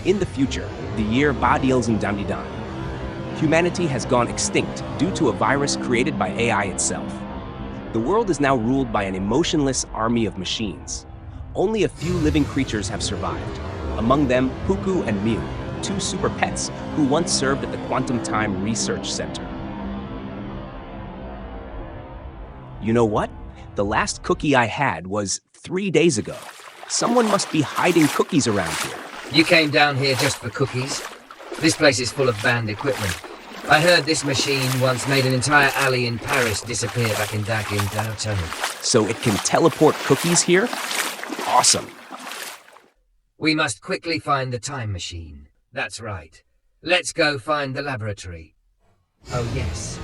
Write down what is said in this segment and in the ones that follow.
In the future, the year Ba-Dils-and-Dam-Di-Dan, humanity has gone extinct due to a virus created by AI itself. The world is now ruled by an emotionless army of machines. Only a few living creatures have survived. Among them, Puku and Mew, two super pets who once served at the Quantum Time Research Center. You know what? The last cookie I had was 3 days ago. Someone must be hiding cookies around here. You came down here just for cookies? This place is full of banned equipment. I heard this machine once made an entire alley in Paris disappear back in downtown. So it can teleport cookies here? Awesome. We must quickly find the time machine. That's right. Let's go find the laboratory. Oh yes.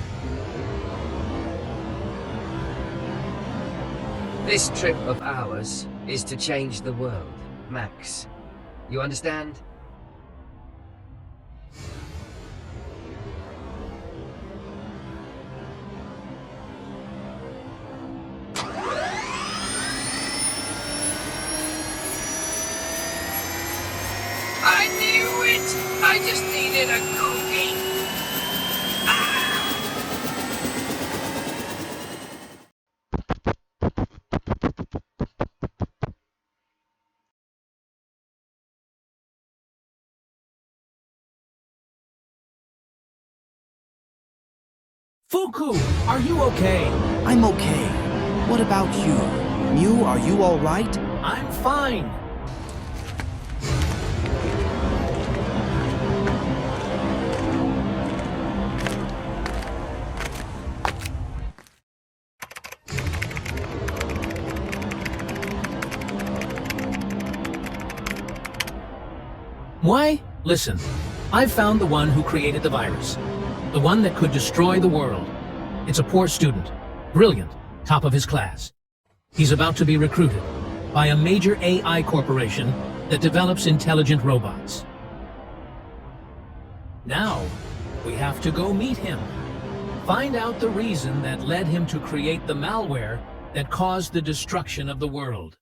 This trip of ours is to change the world, Max. You understand? I knew it! I just needed a cookie! Fuku, are you okay? I'm okay. What about you? Mew, are you all right? I'm fine. Why? Listen, I've found the one who created the virus. The one that could destroy the world. It's a poor student. Brilliant. Top of his class. He's about to be recruited by a major AI corporation that develops intelligent robots. Now, we have to go meet him. Find out the reason that led him to create the malware that caused the destruction of the world.